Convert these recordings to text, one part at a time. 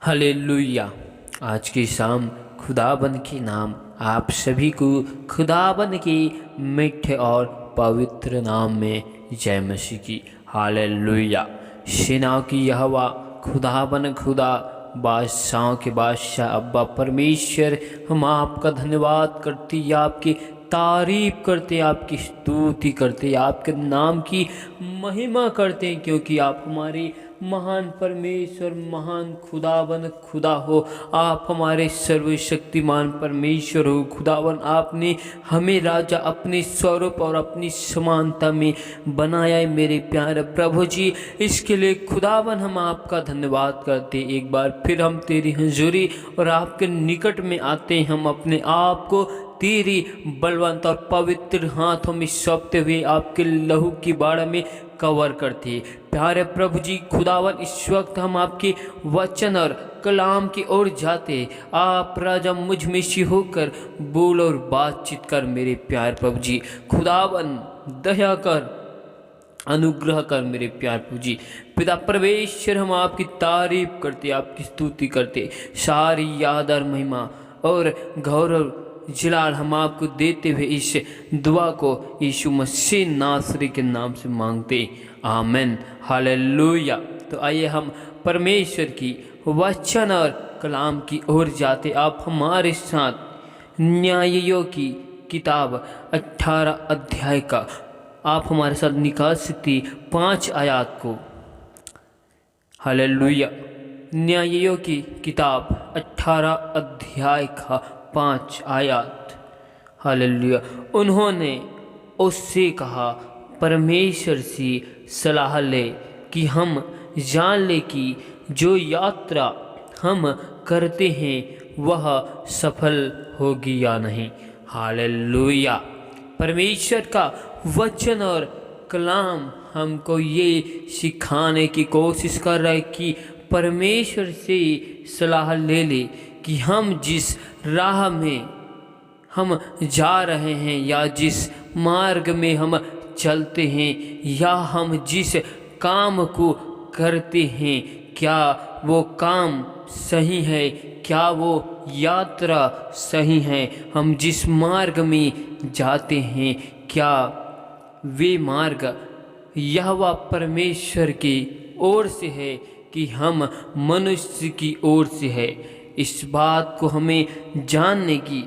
Hallelujah. आज की शाम खुदाबंद के नाम आप सभी को खुदाबंद के मीठे और पवित्र नाम में जय मसीह की। हालेलुया। सेनाओं की यहोवा खुदाबंद खुदा बादशाहों के बादशाह अब्बा परमेश्वर, हम आपका धन्यवाद करते, आपकी तारीफ करते, आपकी स्तुति करते, आपके नाम की महिमा करते हैं, क्योंकि आप हमारे महान परमेश्वर, महान खुदावन खुदा हो। आप हमारे सर्वशक्तिमान परमेश्वर हो। खुदावन, आपने हमें राजा अपने स्वरूप और अपनी समानता में बनाया है मेरे प्यारे प्रभु जी। इसके लिए खुदावन हम आपका धन्यवाद करते। एक बार फिर हम तेरी हजूरी और आपके निकट में आते हैं। हम अपने आप को तेरी बलवंत और पवित्र हाथों में सौंपते हुए आपके लहू की बाड़ में कवर करते। प्यारे प्रभु जी खुदावन, इस वक्त हम आपके वचन और कलाम की ओर जाते। आप राजा मुझ में से होकर बोल और बातचीत कर मेरे प्यारे प्रभु जी। खुदावन दया कर, अनुग्रह कर मेरे प्यार प्रभु जी। पिता परमेश्वर, हम आपकी तारीफ करते, आपकी स्तुति करते। सारी याद और महिमा और गौरव जलाल हम आपको देते हुए इस दुआ को यीशु मसीह नासरी के नाम से मांगते। आमीन। हालेलुया। तो आइए हम परमेश्वर की वचन और कलाम की ओर जाते। आप हमारे साथ न्यायियों की किताब 18 अध्याय का आप हमारे साथ निकाल सकती 5 आयत को। हालेलुया। न्यायियों की किताब 18 अध्याय का 5 आयत। हालेलुया। उन्होंने उससे कहा, परमेश्वर से सलाह ले कि हम जान ले कि जो यात्रा हम करते हैं वह सफल होगी या नहीं। हालेलुया। परमेश्वर का वचन और कलाम हमको ये सिखाने की कोशिश कर रहा है कि परमेश्वर से सलाह ले ले कि हम जिस राह में हम जा रहे हैं या जिस मार्ग में हम चलते हैं या हम जिस काम को करते हैं, क्या वो काम सही है, क्या वो यात्रा सही है। हम जिस मार्ग में जाते हैं, क्या वे मार्ग यहोवा परमेश्वर की ओर से है कि हम मनुष्य की ओर से है। इस बात को हमें जानने की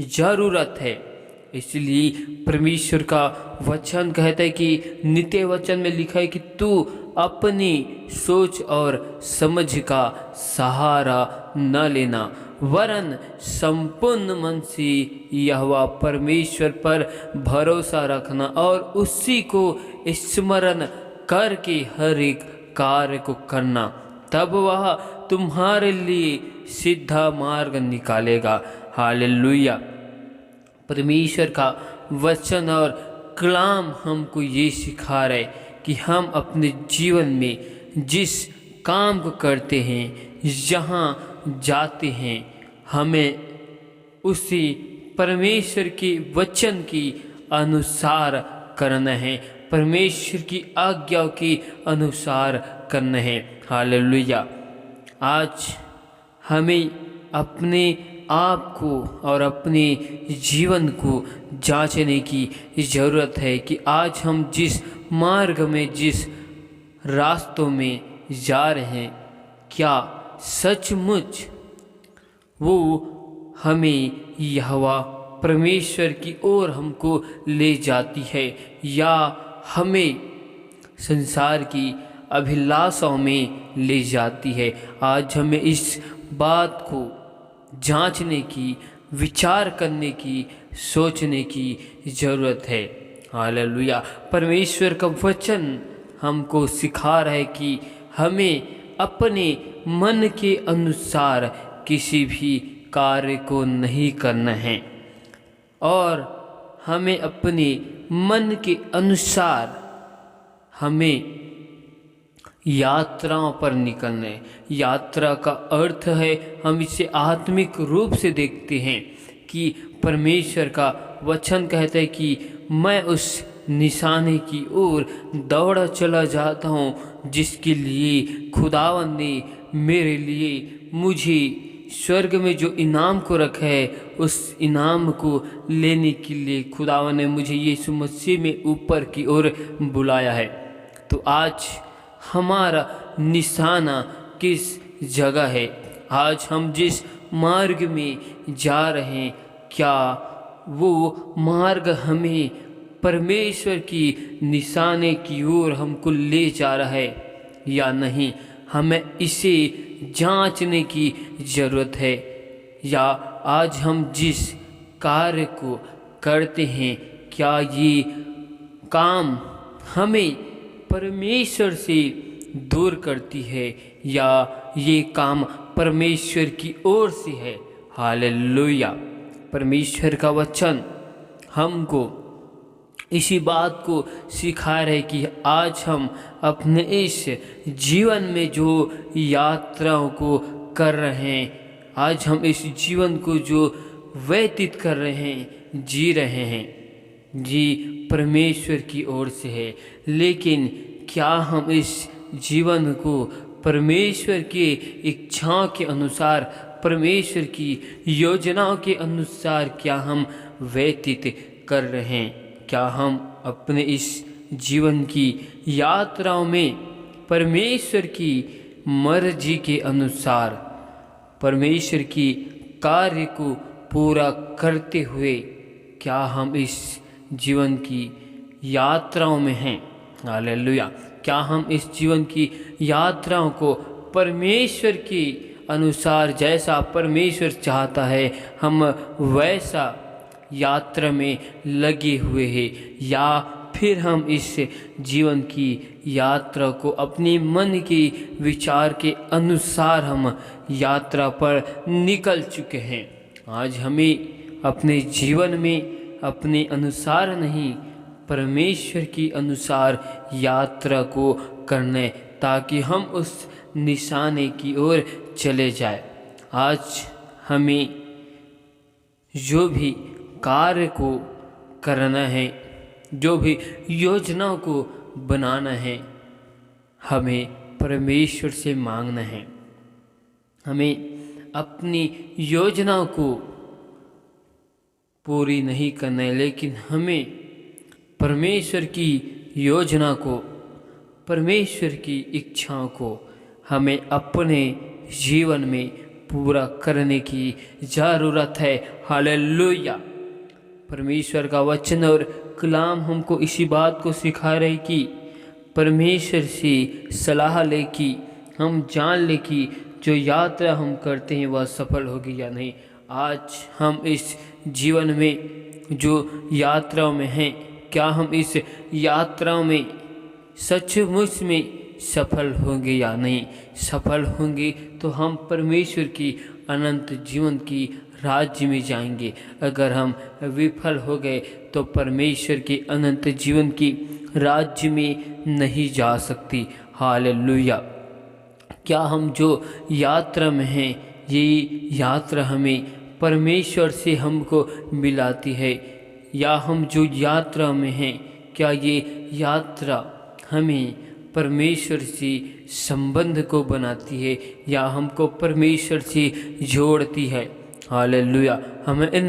ज़रूरत है। इसलिए परमेश्वर का वचन कहता है कि नित्य वचन में लिखा है कि तू अपनी सोच और समझ का सहारा न लेना, वरन संपूर्ण मन से यहोवा परमेश्वर पर भरोसा रखना और उसी को स्मरण करके हर एक कार्य को करना, तब वह तुम्हारे लिए सीधा मार्ग निकालेगा। हालेलुया। परमेश्वर का वचन और कलाम हमको ये सिखा रहे कि हम अपने जीवन में जिस काम को करते हैं, जहाँ जाते हैं, हमें उसी परमेश्वर के वचन के अनुसार करना है, परमेश्वर की आज्ञाओं के अनुसार करना है। हालेलुया। आज हमें अपने आप को और अपने जीवन को जांचने की ज़रूरत है कि आज हम जिस मार्ग में, जिस रास्तों में जा रहे हैं, क्या सचमुच वो हमें यहोवा परमेश्वर की ओर हमको ले जाती है या हमें संसार की अभिलाषाओं में ले जाती है। आज हमें इस बात को जांचने की, विचार करने की, सोचने की ज़रूरत है। हालेलुया। परमेश्वर का वचन हमको सिखा रहा है कि हमें अपने मन के अनुसार किसी भी कार्य को नहीं करना है और हमें अपने मन के अनुसार हमें यात्राओं पर निकलना है। यात्रा का अर्थ है, हम इसे आत्मिक रूप से देखते हैं कि परमेश्वर का वचन कहता है कि मैं उस निशाने की ओर दौड़ा चला जाता हूँ जिसके लिए खुदावन ने मेरे लिए मुझे स्वर्ग में जो इनाम को रखा है उस इनाम को लेने के लिए खुदावन ने मुझे यीशु मसीह में ऊपर की ओर बुलाया है। तो आज हमारा निशाना किस जगह है? आज हम जिस मार्ग में जा रहे हैं, क्या वो मार्ग हमें परमेश्वर की निशाने की ओर हमको ले जा रहा है या नहीं? हमें इसे जांचने की ज़रूरत है। या आज हम जिस कार्य को करते हैं, क्या ये काम हमें परमेश्वर से दूर करती है या ये काम परमेश्वर की ओर से है? हालेलुया। परमेश्वर का वचन हमको इसी बात को सिखा रहे कि आज हम अपने इस जीवन में जो यात्राओं को कर रहे हैं, आज हम इस जीवन को जो व्यतीत कर रहे हैं, जी रहे हैं, जी परमेश्वर की ओर से है। लेकिन क्या हम इस जीवन को परमेश्वर की इच्छाओं के अनुसार, परमेश्वर की योजनाओं के अनुसार क्या हम व्यतीत कर रहे हैं? क्या हम अपने इस जीवन की यात्राओं में परमेश्वर की मर्जी के अनुसार, परमेश्वर की कार्य को पूरा करते हुए क्या हम इस जीवन की यात्राओं में हैं? हालेलुया। क्या हम इस जीवन की यात्राओं को परमेश्वर के अनुसार, जैसा परमेश्वर चाहता है हम वैसा यात्रा में लगे हुए हैं, या फिर हम इस जीवन की यात्रा को अपने मन के विचार के अनुसार हम यात्रा पर निकल चुके हैं? आज हमें अपने जीवन में अपने अनुसार नहीं, परमेश्वर के अनुसार यात्रा को करने, ताकि हम उस निशाने की ओर चले जाए। आज हमें जो भी कार्य को करना है, जो भी योजनाओं को बनाना है, हमें परमेश्वर से मांगना है। हमें अपनी योजनाओं को पूरी नहीं करना है, लेकिन हमें परमेश्वर की योजना को, परमेश्वर की इच्छाओं को हमें अपने जीवन में पूरा करने की ज़रूरत है। हालेलुया। परमेश्वर का वचन और कलाम हमको इसी बात को सिखा रहे कि परमेश्वर से सलाह ले कि हम जान ले कि जो यात्रा हम करते हैं वह सफल होगी या नहीं। आज हम इस जीवन में जो यात्राओं में हैं, क्या हम इस यात्राओं में सचमुच में सफल होंगे या नहीं? सफल होंगे तो हम परमेश्वर की अनंत जीवन की राज्य में जाएंगे। अगर हम विफल हो गए तो परमेश्वर के अनंत जीवन की राज्य में नहीं जा सकती। हालेलुया। क्या हम जो यात्रा में हैं, ये यात्रा हमें परमेश्वर से हमको मिलाती है? या हम जो यात्रा में हैं, क्या ये यात्रा हमें परमेश्वर से संबंध को बनाती है या हमको परमेश्वर से जोड़ती है? हालेलुया। हमें इन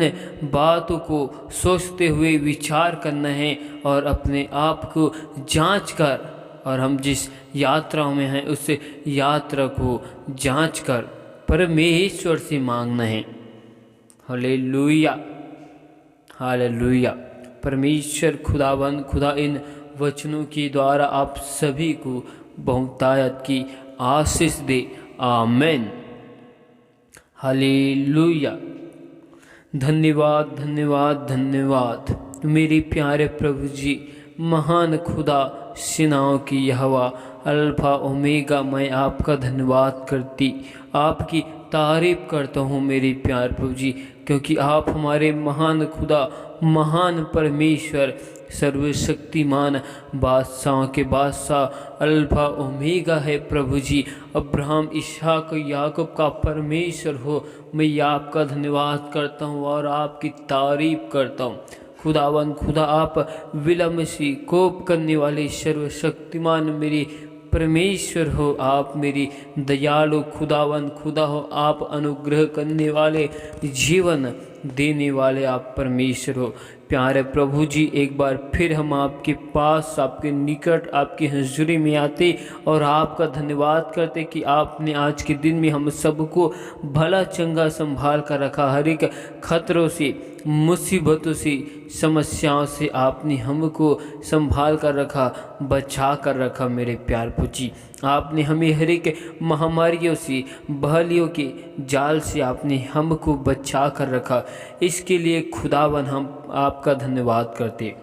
बातों को सोचते हुए विचार करना है और अपने आप को जांच कर, और हम जिस यात्राओं में हैं उस यात्रा को जांच कर परमेश्वर से मांगना है। हालेलुया। हालेलुया। परमेश्वर खुदावन खुदा इन वचनों के द्वारा आप सभी को बहुतायत की आशीष दे। आमीन। हालेलुया। धन्यवाद, धन्यवाद, धन्यवाद मेरे प्यारे प्रभु जी, महान खुदा, सेनाओं की यहोवा, अल्फा ओमेगा, मैं आपका धन्यवाद करती, आपकी तारीफ करता हूँ मेरे प्यारे प्रभु जी, क्योंकि आप हमारे महान खुदा, महान परमेश्वर, सर्वशक्तिमान बादशाहों के बादशाह, अल्फा ओमेगा है प्रभु जी। अब्राहम, इसहाक, याकूब का परमेश्वर हो। मैं आपका धन्यवाद करता हूँ और आपकी तारीफ करता हूँ। खुदावन खुदा, आप विलम्ब से कोप करने वाले सर्वशक्तिमान मेरे परमेश्वर हो, आप मेरी दयालु खुदावन खुदा हो, आप अनुग्रह करने वाले, जीवन देने वाले आप परमेश्वर हो। प्यारे प्रभु जी, एक बार फिर हम आपके पास, आपके निकट, आपकी हजूरी में आते और आपका धन्यवाद करते कि आपने आज के दिन में हम सबको भला चंगा संभाल कर रखा। हर एक खतरों से, मुसीबतों से, समस्याओं से आपने हमको संभाल कर रखा, बचा कर रखा। मेरे प्यार पूजी, आपने हमें हर एक महामारियों से, बहलियों के जाल से आपने हमको बचा कर रखा। इसके लिए खुदावन हम आपका धन्यवाद करते।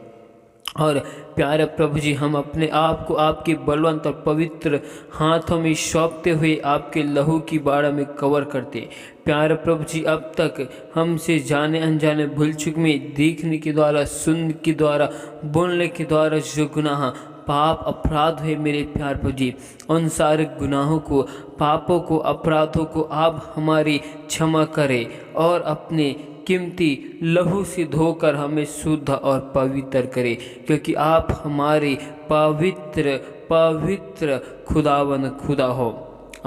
और प्यारे प्रभु जी, हम अपने आप को आपके बलवंत और पवित्र हाथों में सौंपते हुए आपके लहू की बाड़ा में कवर करते। प्यारे प्रभु जी, अब तक हमसे जाने अनजाने भूल चूक में, देखने के द्वारा, सुनने के द्वारा, बोलने के द्वारा जो गुनाह, पाप, अपराध है मेरे प्यार प्रभु जी, उन सारे गुनाहों को, पापों को, अपराधों को आप हमारी क्षमा करें और अपने कीमती लहू से धोकर हमें शुद्ध और पवित्र करें, क्योंकि आप हमारे पवित्र पवित्र खुदावन खुदा हो।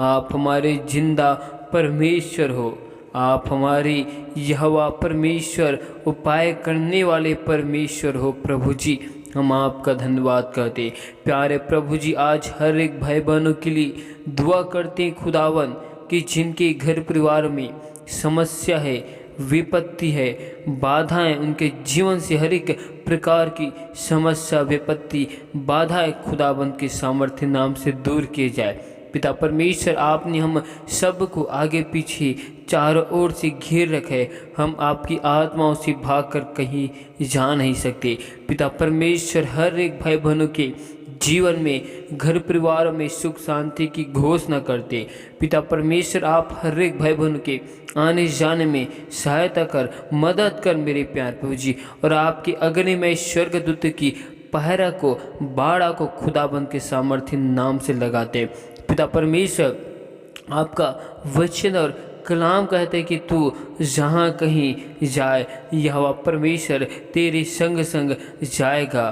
आप हमारे जिंदा परमेश्वर हो, आप हमारे यहोवा परमेश्वर, उपाय करने वाले परमेश्वर हो। प्रभु जी, हम आपका धन्यवाद करते। प्यारे प्रभु जी, आज हर एक भाई बहनों के लिए दुआ करते हैं खुदावन कि जिनके घर परिवार में समस्या है, विपत्ति है, बाधाएं, उनके जीवन से हर एक प्रकार की समस्या, विपत्ति, बाधाएं खुदाबंद के सामर्थ्य नाम से दूर किए जाए। पिता परमेश्वर, आपने हम सबको आगे पीछे चारों ओर से घेर रखे। हम आपकी आत्माओं से भागकर कहीं जा नहीं सकते। पिता परमेश्वर, हर एक भाई बहनों के जीवन में, घर परिवार में सुख शांति की घोषणा करते। पिता परमेश्वर, आप हर एक भाई बहन के आने जाने में सहायता कर, मदद कर मेरे प्यार प्रभु जी। और आपके अग्निमय स्वर्गदूत की पहरा को, बाड़ा को खुदाबंद के सामर्थ्य नाम से लगाते। पिता परमेश्वर, आपका वचन और कलाम कहते हैं कि तू जहाँ कहीं जाए, यहोवा परमेश्वर तेरे संग संग जाएगा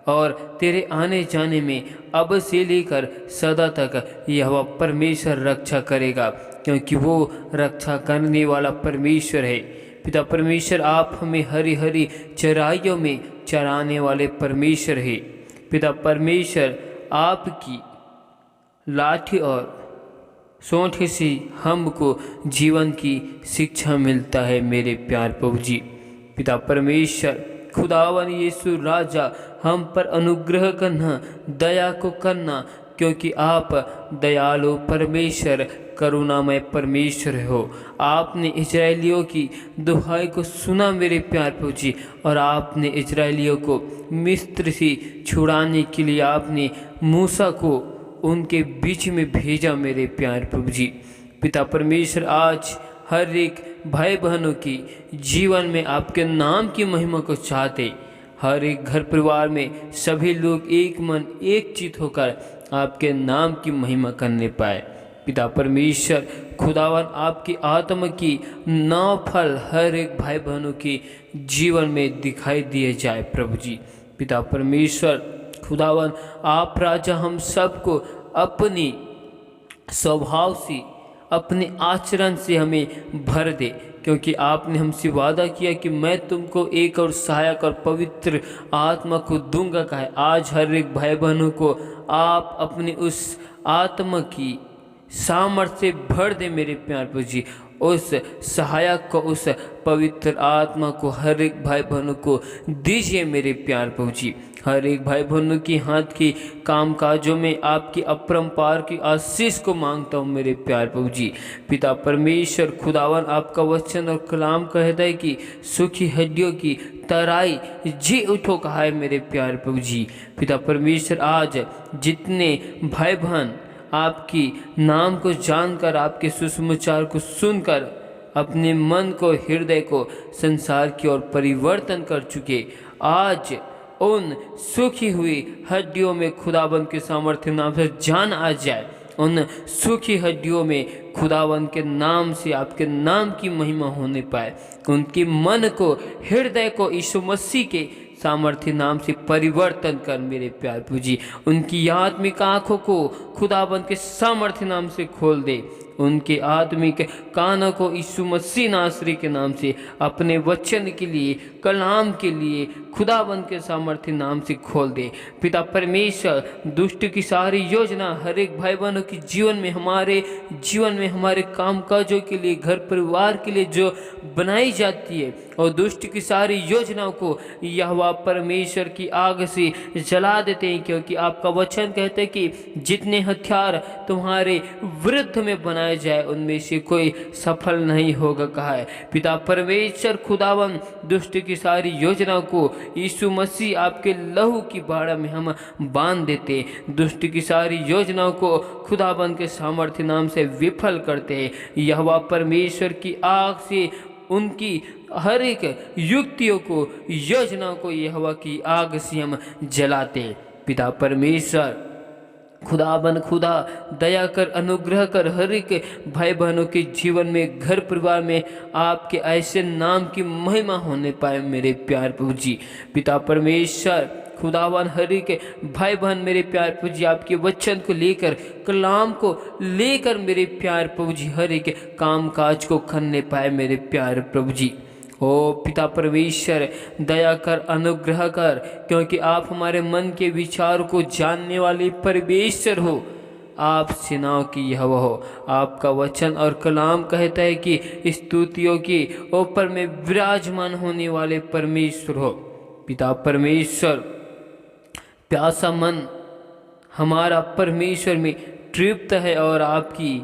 और तेरे आने जाने में अब से लेकर सदा तक यहोवा परमेश्वर रक्षा करेगा, क्योंकि वो रक्षा करने वाला परमेश्वर है। पिता परमेश्वर, आप हमें हरी हरी चराइयों में चराने वाले परमेश्वर है। पिता परमेश्वर, आपकी लाठी और सोंठ से हमको जीवन की शिक्षा मिलता है मेरे प्यार प्रभु जी। पिता परमेश्वर, खुदावन यीशु राजा, हम पर अनुग्रह करना, दया को करना, क्योंकि आप दयालु परमेश्वर, करुणामय परमेश्वर हो। आपने इजराइलियों की दुहाई को सुना मेरे प्यार प्रभु जी, और आपने इजराइलियों को मिस्र से छुड़ाने के लिए आपने मूसा को उनके बीच में भेजा मेरे प्यार प्रभु जी। पिता परमेश्वर, आज हर एक भाई बहनों की जीवन में आपके नाम की महिमा को चाहते, हर एक घर परिवार में सभी लोग एक मन एक चित होकर आपके नाम की महिमा करने पाए। पिता परमेश्वर, खुदावन, आपकी आत्मा की नौ फल हर एक भाई बहनों के जीवन में दिखाई दिए जाए प्रभु जी। पिता परमेश्वर, खुदावन, आप राजा हम सबको अपनी स्वभाव से, अपने आचरण से हमें भर दे, क्योंकि आपने हमसे वादा किया कि मैं तुमको एक और सहायक और पवित्र आत्मा को दूंगा। कहा आज हर एक भाई बहनों को आप अपनी उस आत्मा की सामर्थ्य से भर दे मेरे प्यार प्रभु जी। उस सहायक को, उस पवित्र आत्मा को हर एक भाई बहनों को दीजिए मेरे प्यार प्रभु जी। हर एक भाई बहनों की हाथ की कामकाजों में आपकी अपरंपार की आशीष को मांगता हूँ मेरे प्यार प्रभु जी। पिता परमेश्वर, खुदावन, आपका वचन और कलाम कहता है कि सूखी हड्डियों की तराई जी उठो कहा है मेरे प्यार प्रभु जी। पिता परमेश्वर, आज जितने भाई बहन आपकी नाम को जानकर, आपके सुसमाचार को सुनकर अपने मन को, हृदय को संसार की ओर परिवर्तन कर चुके, आज उन सूखी हुई हड्डियों में खुदाबंद के सामर्थ्य नाम से जान आ जाए। उन सूखी हड्डियों में खुदाबंद के नाम से आपके नाम की महिमा होने पाए। उनके मन को, हृदय को यीशु मसीह के सामर्थ्य नाम से परिवर्तन कर मेरे प्यारे प्रभु जी। उनकी आत्मिक आंखों को खुदाबंद के सामर्थ्य नाम से खोल दे, उनके आत्मिक कानों को यीशु मसीह नासरी के नाम से अपने वचन के लिए, कलाम के लिए खुदाबंद के सामर्थ्य नाम से खोल दे। पिता परमेश्वर, दुष्ट की सारी योजना हर एक भाई बहनों के जीवन में, हमारे जीवन में, हमारे कामकाजों के लिए, घर परिवार के लिए जो बनाई जाती है, और दुष्ट की सारी योजनाओं को यहोवा परमेश्वर की आग से जला देते हैं, क्योंकि आपका वचन कहते हैं कि जितने हथियार तुम्हारे विरुद्ध में बनाए जाए उनमें से कोई सफल नहीं होगा कहा है। पिता परमेश्वर खुदावन, दुष्ट की सारी योजनाओं को यीशु मसीह आपके लहू की बाड़ा में हम बांध देते, दुष्ट की सारी योजनाओं को खुदावन के सामर्थ्य नाम से विफल करते। यहोवा परमेश्वर की आग से उनकी हर एक युक्तियों को, योजनाओं को यहोवा की आग से हम जलाते। पिता परमेश्वर खुदा दया कर, अनुग्रह कर, हर एक भाई बहनों के जीवन में, घर परिवार में आपके ऐसे नाम की महिमा होने पाए मेरे प्यार प्रभु जी। पिता परमेश्वर खुदावन, हर एक भाई बहन मेरे प्यार प्रभु जी आपके वचन को लेकर, कलाम को लेकर मेरे प्यार प्रभु जी हर एक काम काज को करने पाए मेरे प्यार प्रभु जी। ओ पिता परमेश्वर दया कर, अनुग्रह कर, क्योंकि आप हमारे मन के विचार को जानने वाले परमेश्वर हो। आप सेनाओं की यहोवा हो। आपका वचन और कलाम कहता है कि स्तुतियों के ऊपर में विराजमान होने वाले परमेश्वर हो। पिता परमेश्वर, प्यासा मन हमारा परमेश्वर में तृप्त है, और आपकी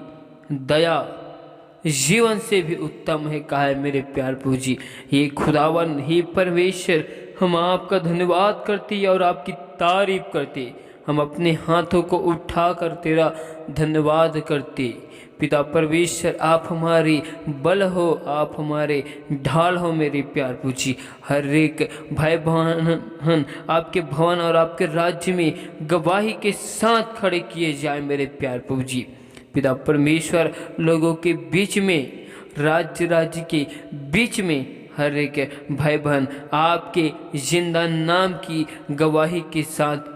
दया जीवन से भी उत्तम है कहा है मेरे प्यार प्रभु जी। ये खुदावन, ही परमेश्वर, हम आपका धन्यवाद करते और आपकी तारीफ करते। हम अपने हाथों को उठाकर तेरा धन्यवाद करते। पिता परमेश्वर, आप हमारी बल हो, आप हमारे ढाल हो मेरे प्यार प्रभु जी। हर एक भाई बहन आपके भवन और आपके राज्य में गवाही के साथ खड़े किए जाए मेरे प्यार प्रभु जी। पिता परमेश्वर, लोगों के बीच में, राज्य के बीच में हर एक भाई बहन आपके जिंदा नाम की गवाही के साथ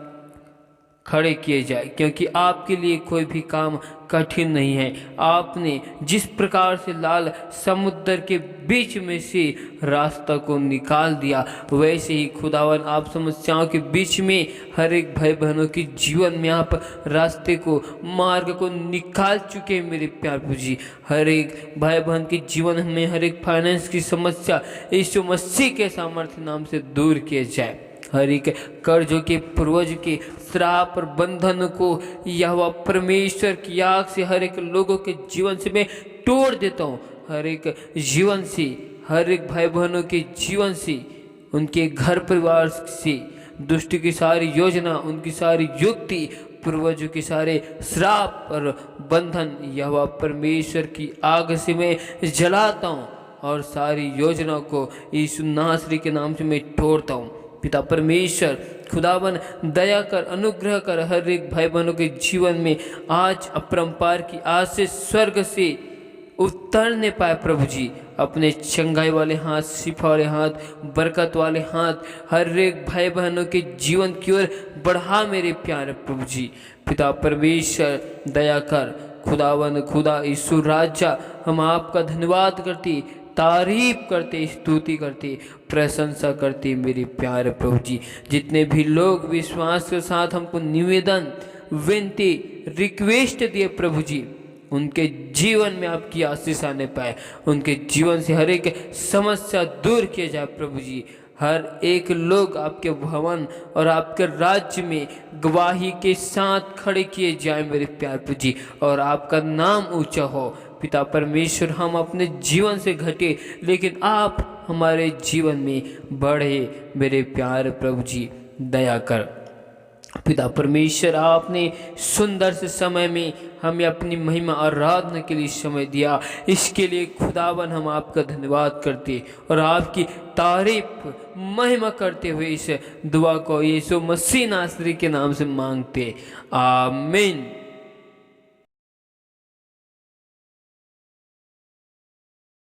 खड़े किए जाए, क्योंकि आपके लिए कोई भी काम कठिन नहीं है। आपने जिस प्रकार से लाल समुद्र के बीच में से रास्ता को निकाल दिया, वैसे ही खुदावन आप समस्याओं के बीच में हर एक भाई बहनों के जीवन में आप रास्ते को, मार्ग को निकाल चुके हैं मेरे प्यार प्रभु जी। हर एक भाई बहन के जीवन में हर एक फाइनेंस की समस्या यीशु मसीह के सामर्थ्य नाम से दूर किए जाए। हर एक कर्जों के, पूर्वज के श्राप और बंधन को यहोवा परमेश्वर की आग से हर एक लोगों के जीवन से मैं तोड़ देता हूँ। हर एक जीवन से, हर एक भाई बहनों के जीवन से, उनके घर परिवार से दुष्ट की सारी योजना, उनकी सारी युक्ति, पूर्वजों के सारे श्राप और बंधन यहोवा परमेश्वर की आग से मैं जलाता हूँ, और सारी योजनाओं को यीशु नासरी के नाम से मैं तोड़ता हूँ। पिता परमेश्वर खुदावन, दया कर, अनुग्रह कर, हर एक भाई बहनों के जीवन में आज अपरंपार की आज से स्वर्ग से उतरने पाए प्रभु जी। अपने चंगाई वाले हाथ, शिफा वाले हाथ, बरकत वाले हाथ हर एक भाई बहनों के जीवन की ओर बढ़ा मेरे प्यारे प्रभु जी। पिता परमेश्वर दया कर, खुदावन, खुदा यीशु राजा, हम आपका धन्यवाद करते, तारीफ करते, स्तुति करते, प्रशंसा करते मेरे प्यारे प्रभु जी। जितने भी लोग विश्वास के साथ हमको निवेदन, विनती, रिक्वेस्ट दिए प्रभु जी, उनके जीवन में आपकी आशीष आने पाए, उनके जीवन से हर एक समस्या दूर किए जाए प्रभु जी। हर एक लोग आपके भवन और आपके राज्य में गवाही के साथ खड़े किए जाए मेरे प्यारे प्रभु जी, और आपका नाम ऊंचा हो। पिता परमेश्वर, हम अपने जीवन से घटे, लेकिन आप हमारे जीवन में बढ़े मेरे प्यारे प्रभु जी। दया कर पिता परमेश्वर, आपने सुंदर से समय में हमें अपनी महिमा आराधना के लिए समय दिया, इसके लिए खुदावन हम आपका धन्यवाद करते और आपकी तारीफ महिमा करते हुए इस दुआ को यीशु मसीह नासरी के नाम से मांगते। आमीन।